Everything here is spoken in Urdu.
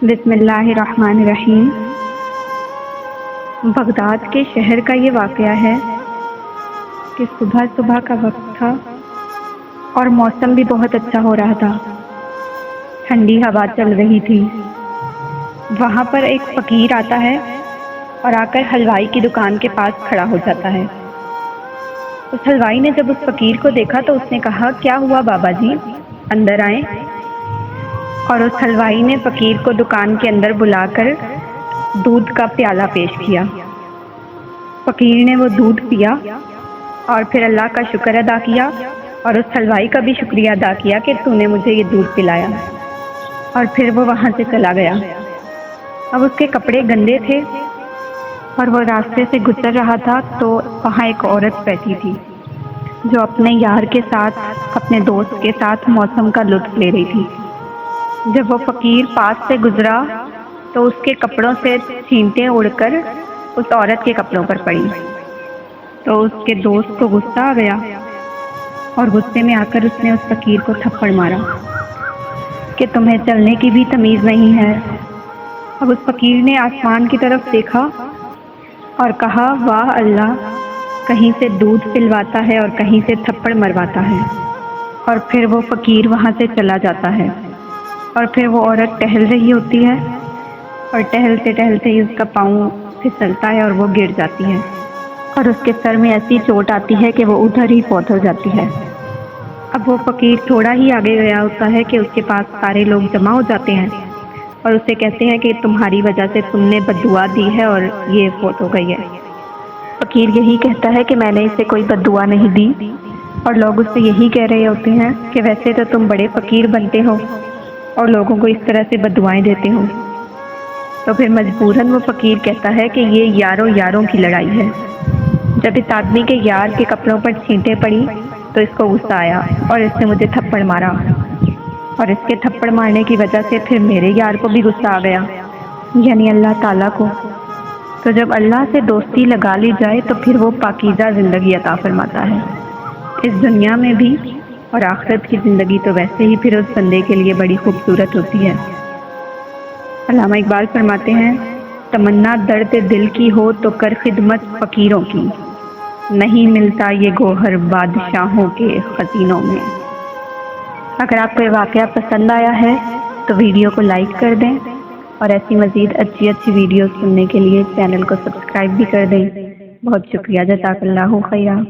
بسم اللہ الرحمن الرحیم۔ بغداد کے شہر کا یہ واقعہ ہے کہ صبح صبح کا وقت تھا اور موسم بھی بہت اچھا ہو رہا تھا، ٹھنڈی ہوا چل رہی تھی۔ وہاں پر ایک فقیر آتا ہے اور آ کر حلوائی کی دکان کے پاس کھڑا ہو جاتا ہے۔ اس حلوائی نے جب اس فقیر کو دیکھا تو اس نے کہا، کیا ہوا بابا جی، اندر آئیں۔ اور اس حلوائی نے فقیر کو دکان کے اندر بلا کر دودھ کا پیالہ پیش کیا۔ فقیر نے وہ دودھ پیا اور پھر اللہ کا شکر ادا کیا اور اس حلوائی کا بھی شکریہ ادا کیا کہ تو نے مجھے یہ دودھ پلایا، اور پھر وہ وہاں سے چلا گیا۔ اب اس کے کپڑے گندے تھے اور وہ راستے سے گزر رہا تھا تو وہاں ایک عورت بیٹھی تھی جو اپنے یار کے ساتھ، اپنے دوست کے ساتھ موسم کا لطف لے رہی تھی۔ جب وہ فقیر پاس سے گزرا تو اس کے کپڑوں سے چھینٹیں اڑ کر اس عورت کے کپڑوں پر پڑی، تو اس کے دوست کو غصہ آ گیا اور غصے میں آ کر اس نے اس فقیر کو تھپڑ مارا کہ تمہیں چلنے کی بھی تمیز نہیں ہے۔ اب اس فقیر نے آسمان کی طرف دیکھا اور کہا، واہ اللہ، کہیں سے دودھ پلواتا ہے اور کہیں سے تھپڑ مرواتا ہے۔ اور پھر وہ فقیر وہاں سے چلا جاتا ہے، اور پھر وہ عورت ٹہل رہی ہوتی ہے اور ٹہلتے ٹہلتے ہی اس کا پاؤں پھسلتا ہے اور وہ گر جاتی ہے، اور اس کے سر میں ایسی چوٹ آتی ہے کہ وہ ادھر ہی فوت ہو جاتی ہے۔ اب وہ فقیر تھوڑا ہی آگے گیا ہوتا ہے کہ اس کے پاس سارے لوگ جمع ہو جاتے ہیں اور اسے کہتے ہیں کہ تمہاری وجہ سے تم نے بد دعا دی ہے اور یہ فوت ہو گئی ہے۔ فقیر یہی کہتا ہے کہ میں نے اسے کوئی بد دعا نہیں دی، اور لوگ اس سے یہی کہہ رہے ہوتے ہیں کہ ویسے تو تم بڑے فقیر بنتے ہو اور لوگوں کو اس طرح سے بد دعائیں دیتے ہو۔ تو پھر مجبوراً وہ فقیر کہتا ہے کہ یہ یاروں یاروں کی لڑائی ہے۔ جب اس آدمی کے یار کے کپڑوں پر چھینٹیں پڑی تو اس کو غصہ آیا اور اس نے مجھے تھپڑ مارا، اور اس کے تھپڑ مارنے کی وجہ سے پھر میرے یار کو بھی غصہ آ گیا، یعنی اللہ تعالیٰ کو۔ تو جب اللہ سے دوستی لگا لی جائے تو پھر وہ پاکیزہ زندگی عطا فرماتا ہے، اس دنیا میں بھی، اور آخرت کی زندگی تو ویسے ہی پھر اس بندے کے لیے بڑی خوبصورت ہوتی ہے۔ علامہ اقبال فرماتے ہیں، تمنا درد دل کی ہو تو کر خدمت فقیروں کی، نہیں ملتا یہ گوہر بادشاہوں کے خزینوں میں۔ اگر آپ کو یہ واقعہ پسند آیا ہے تو ویڈیو کو لائک کر دیں، اور ایسی مزید اچھی ویڈیوز سننے کے لیے چینل کو سبسکرائب بھی کر دیں۔ بہت شکریہ، جزاک اللہ خیرا۔